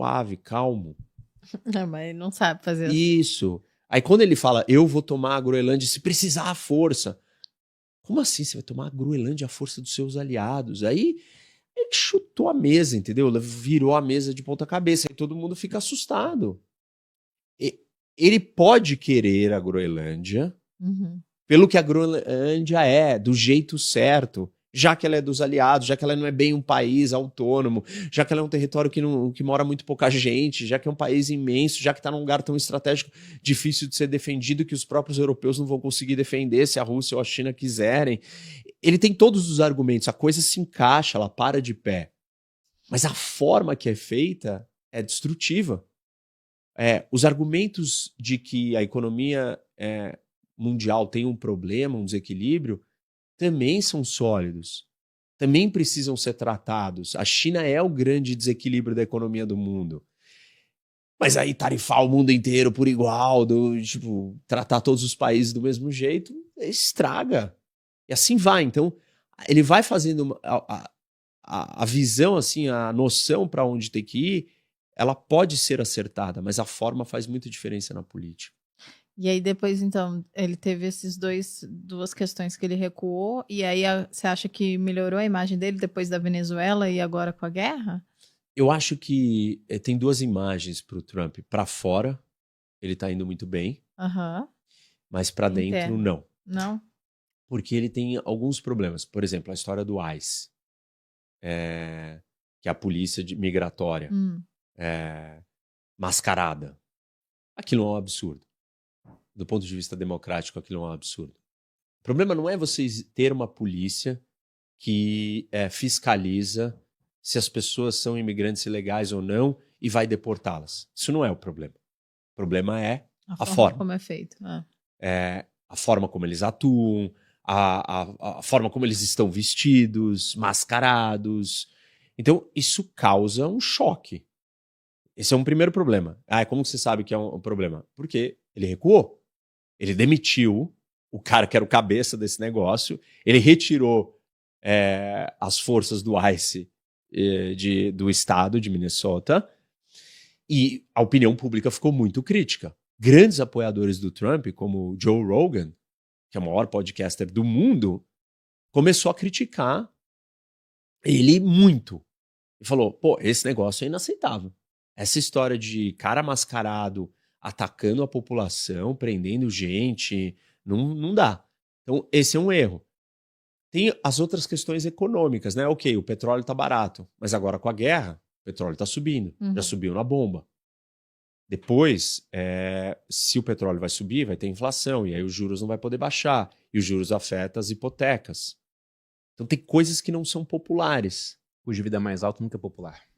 suave, calmo. Não, mas ele não sabe fazer assim. Isso. Aí quando ele fala, eu vou tomar a Groenlândia se precisar à força. Como assim você vai tomar a Groenlândia à força dos seus aliados? Aí ele chutou a mesa, entendeu? Virou a mesa de ponta cabeça. Aí todo mundo fica assustado. Ele pode querer a Groenlândia pelo que a Groenlândia é, do jeito certo, já que ela é dos aliados, já que ela não é bem um país autônomo, já que ela é um território que mora muito pouca gente, já que é um país imenso, já que está num lugar tão estratégico, difícil de ser defendido, que os próprios europeus não vão conseguir defender se a Rússia ou a China quiserem. Ele tem todos os argumentos, a coisa se encaixa, ela para de pé. Mas a forma que é feita é destrutiva. Os argumentos de que a economia mundial tem um problema, um desequilíbrio, também são sólidos, também precisam ser tratados. A China é o grande desequilíbrio da economia do mundo. Mas aí tarifar o mundo inteiro por igual, tratar todos os países do mesmo jeito, estraga. E assim vai. Então, ele vai fazendo a visão, assim, a noção para onde tem que ir, ela pode ser acertada, mas a forma faz muita diferença na política. E aí depois, então, ele teve esses duas questões que ele recuou, e aí você acha que melhorou a imagem dele depois da Venezuela e agora com a guerra? Eu acho que tem duas imagens para o Trump. Para fora, ele está indo muito bem, mas para dentro, não. Não? Porque ele tem alguns problemas. Por exemplo, a história do ICE, que é a polícia migratória, mascarada. Aquilo é um absurdo. Do ponto de vista democrático, aquilo é um absurdo. O problema não é vocês ter uma polícia que fiscaliza se as pessoas são imigrantes ilegais ou não e vai deportá-las. Isso não é o problema. O problema é a forma como é feito. A forma como eles atuam, a forma como eles estão vestidos, mascarados. Então, isso causa um choque. Esse é um primeiro problema. Como você sabe que é um problema? Porque ele recuou. Ele demitiu o cara que era o cabeça desse negócio, ele retirou as forças do ICE do estado de Minnesota e a opinião pública ficou muito crítica. Grandes apoiadores do Trump, como Joe Rogan, que é o maior podcaster do mundo, começou a criticar ele muito. E falou, esse negócio é inaceitável. Essa história de cara mascarado atacando a população, prendendo gente, não dá. Então, esse é um erro. Tem as outras questões econômicas, né? Ok, o petróleo está barato, mas agora com a guerra, o petróleo está subindo. Já subiu na bomba. Depois, se o petróleo vai subir, vai ter inflação, e aí os juros não vai poder baixar, e os juros afetam as hipotecas. Então tem coisas que não são populares. Custo de vida mais alto nunca é popular.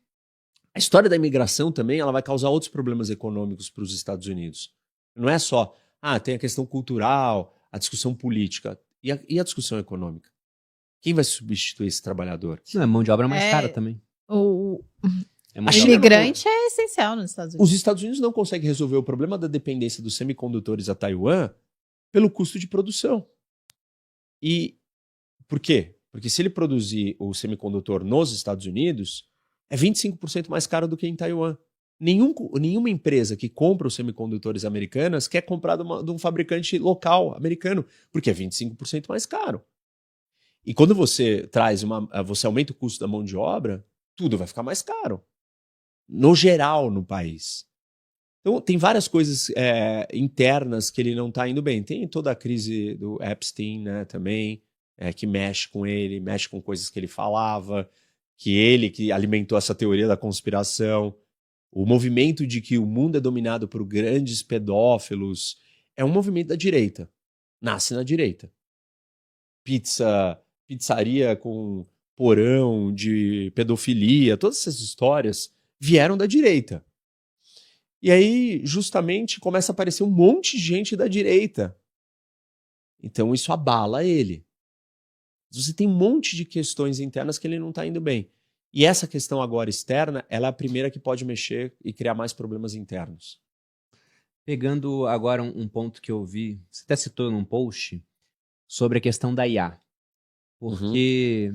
A história da imigração também ela vai causar outros problemas econômicos para os Estados Unidos. Não é só, tem a questão cultural, a discussão política e a discussão econômica. Quem vai substituir esse trabalhador? Não, a mão de obra mais cara também. O imigrante é essencial nos Estados Unidos. Os Estados Unidos não conseguem resolver o problema da dependência dos semicondutores a Taiwan pelo custo de produção. E por quê? Porque se ele produzir o semicondutor nos Estados Unidos, é 25% mais caro do que em Taiwan. Nenhuma empresa que compra os semicondutores americanas quer comprar de um fabricante local americano, porque é 25% mais caro. E quando você você aumenta o custo da mão de obra, tudo vai ficar mais caro. No geral, no país. Então, tem várias coisas internas que ele não está indo bem. Tem toda a crise do Epstein, né, também, que mexe com ele, mexe com coisas que ele falava, que ele que alimentou essa teoria da conspiração. O movimento de que o mundo é dominado por grandes pedófilos é um movimento da direita. Nasce na direita. Pizzaria com porão de pedofilia, todas essas histórias vieram da direita. E aí, justamente, começa a aparecer um monte de gente da direita. Então, isso abala ele. Você tem um monte de questões internas que ele não está indo bem. E essa questão agora externa, ela é a primeira que pode mexer e criar mais problemas internos. Pegando agora um ponto que eu vi, você até citou num post, sobre a questão da IA. Porque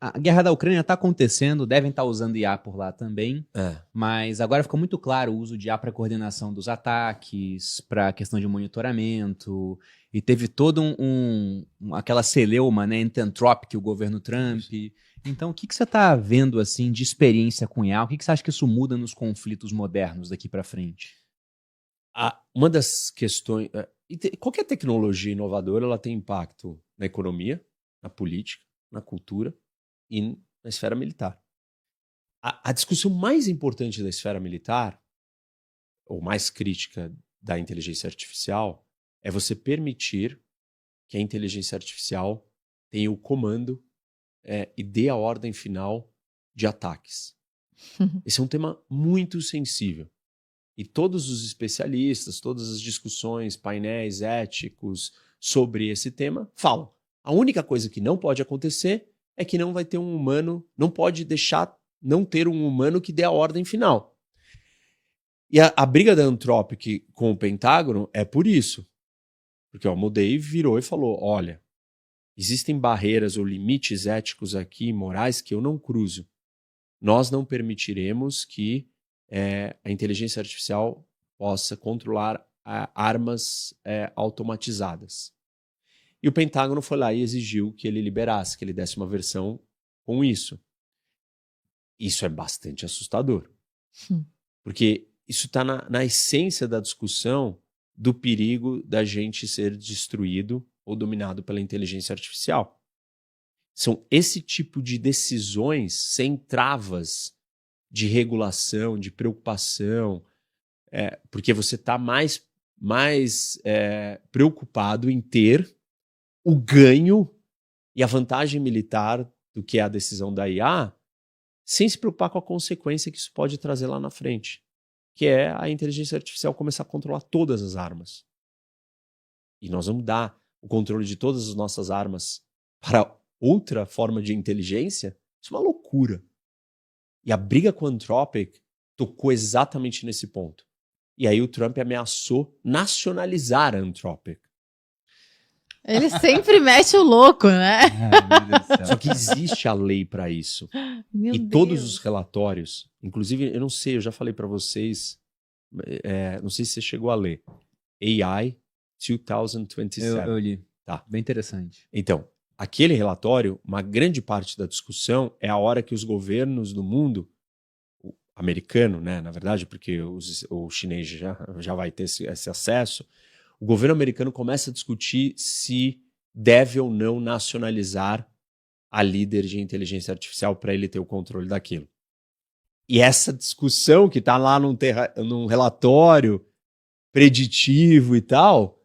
A guerra da Ucrânia está acontecendo, devem estar usando IA por lá também, mas agora ficou muito claro o uso de IA para coordenação dos ataques, para a questão de monitoramento, e teve todo aquela celeuma, né, anti-Anthropic, o governo Trump. Então, o que você está vendo assim de experiência com IA? O que você acha que isso muda nos conflitos modernos daqui para frente? Uma das questões... qualquer tecnologia inovadora ela tem impacto na economia, na política, na cultura e na esfera militar. A discussão mais importante da esfera militar, ou mais crítica da inteligência artificial, é você permitir que a inteligência artificial tenha o comando e dê a ordem final de ataques. Esse é um tema muito sensível. E todos os especialistas, todas as discussões, painéis éticos sobre esse tema falam. A única coisa que não pode acontecer é que não vai ter um humano, não pode deixar não ter um humano que dê a ordem final. E a briga da Anthropic com o Pentágono é por isso. Porque o Amodei virou e falou, olha, existem barreiras ou limites éticos aqui, morais, que eu não cruzo. Nós não permitiremos que a inteligência artificial possa controlar armas automatizadas. E o Pentágono foi lá e exigiu que ele liberasse, que ele desse uma versão com isso. Isso é bastante assustador. Porque isso está na essência da discussão do perigo da gente ser destruído ou dominado pela inteligência artificial. São esse tipo de decisões sem travas de regulação, de preocupação, porque você está mais preocupado em ter o ganho e a vantagem militar do que é a decisão da IA, sem se preocupar com a consequência que isso pode trazer lá na frente, que é a inteligência artificial começar a controlar todas as armas. E nós vamos dar o controle de todas as nossas armas para outra forma de inteligência? Isso é uma loucura. E a briga com a Anthropic tocou exatamente nesse ponto. E aí o Trump ameaçou nacionalizar a Anthropic. Ele sempre mete o louco, né? Só que existe a lei para isso. Meu e Deus. todos os relatórios, inclusive, eu não sei, eu já falei para vocês, não sei se você chegou a ler, AI 2027. Eu li. Tá. Bem interessante. Então, aquele relatório, uma grande parte da discussão é a hora que os governos do mundo, o americano, né, na verdade, porque o chinês já vai ter esse acesso, o governo americano começa a discutir se deve ou não nacionalizar a líder de inteligência artificial para ele ter o controle daquilo. E essa discussão que está lá num relatório preditivo e tal,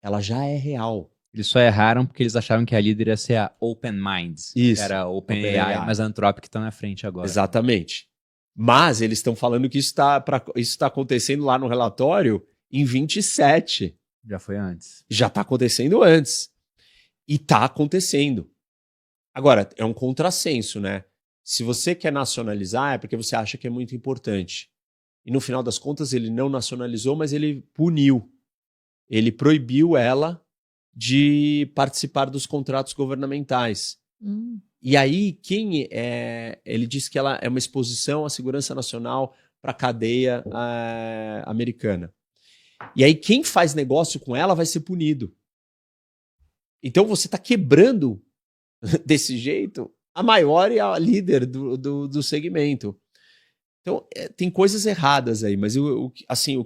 ela já é real. Eles só erraram porque eles acharam que a líder ia ser a Open Minds. Isso. Era a OpenAI, mas a Anthropic está na frente agora. Exatamente. Mas eles estão falando que isso está acontecendo lá no relatório em 27. Já foi antes. Já está acontecendo antes. E está acontecendo. Agora, é um contrassenso, né? Se você quer nacionalizar, é porque você acha que é muito importante. E no final das contas, ele não nacionalizou, mas ele puniu. Ele proibiu ela de participar dos contratos governamentais. E aí, ele disse que ela é uma exposição à segurança nacional para a cadeia americana. E aí, quem faz negócio com ela vai ser punido. Então, você está quebrando, desse jeito, a maior e a líder do segmento. Então, tem coisas erradas aí, mas o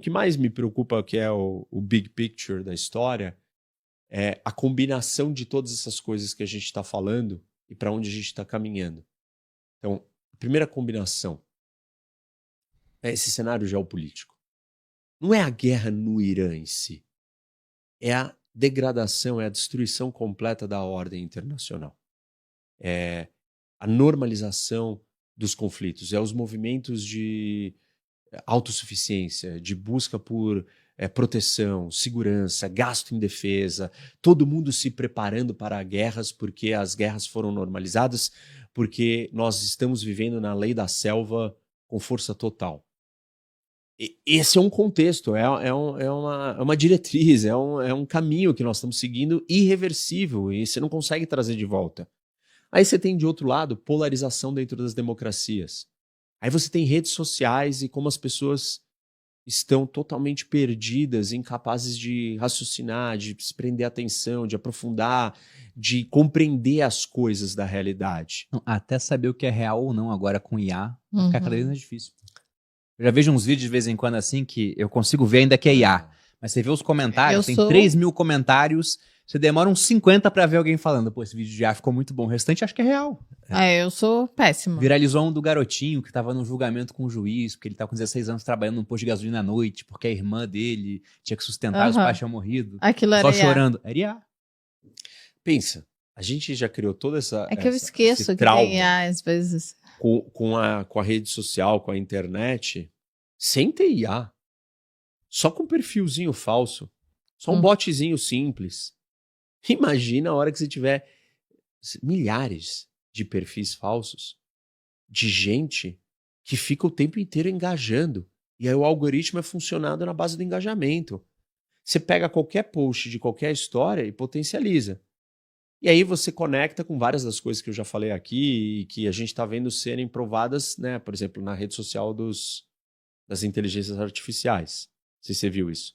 que mais me preocupa, que é o big picture da história, é a combinação de todas essas coisas que a gente está falando e para onde a gente está caminhando. Então, a primeira combinação é esse cenário geopolítico. Não é a guerra no Irã em si. É a degradação, é a destruição completa da ordem internacional. É a normalização dos conflitos, é os movimentos de autossuficiência, de busca por proteção, segurança, gasto em defesa, todo mundo se preparando para guerras porque as guerras foram normalizadas, porque nós estamos vivendo na lei da selva com força total. Esse é um contexto, é uma diretriz, é um caminho que nós estamos seguindo irreversível e você não consegue trazer de volta. Aí você tem, de outro lado, polarização dentro das democracias. Aí você tem redes sociais e como as pessoas estão totalmente perdidas, incapazes de raciocinar, de se prender atenção, de aprofundar, de compreender as coisas da realidade. Até saber o que é real ou não agora com IA, vai ficar cada vez mais difícil. Eu já vejo uns vídeos de vez em quando assim que eu consigo ver ainda que é IA. Mas você vê os comentários, tem 3.000 comentários, você demora uns 50 pra ver alguém falando, pô, esse vídeo de IA ficou muito bom. O restante acho que é real. Eu sou péssima. Viralizou um do garotinho que tava no julgamento com o juiz, porque ele tava com 16 anos trabalhando num posto de gasolina à noite, porque a irmã dele tinha que sustentar, os pais tinham morrido. Aquilo era só chorando. Era IA. Pensa, a gente já criou toda essa... É que eu esqueço que tem IA às vezes. Com a rede social, com a internet, sem ter IA. Só com um perfilzinho falso. Só um botzinho simples. Imagina a hora que você tiver milhares de perfis falsos de gente que fica o tempo inteiro engajando. E aí o algoritmo é funcionado na base do engajamento. Você pega qualquer post de qualquer história e potencializa. E aí você conecta com várias das coisas que eu já falei aqui e que a gente está vendo serem provadas, né? Por exemplo, na rede social das inteligências artificiais. Não sei se você viu isso.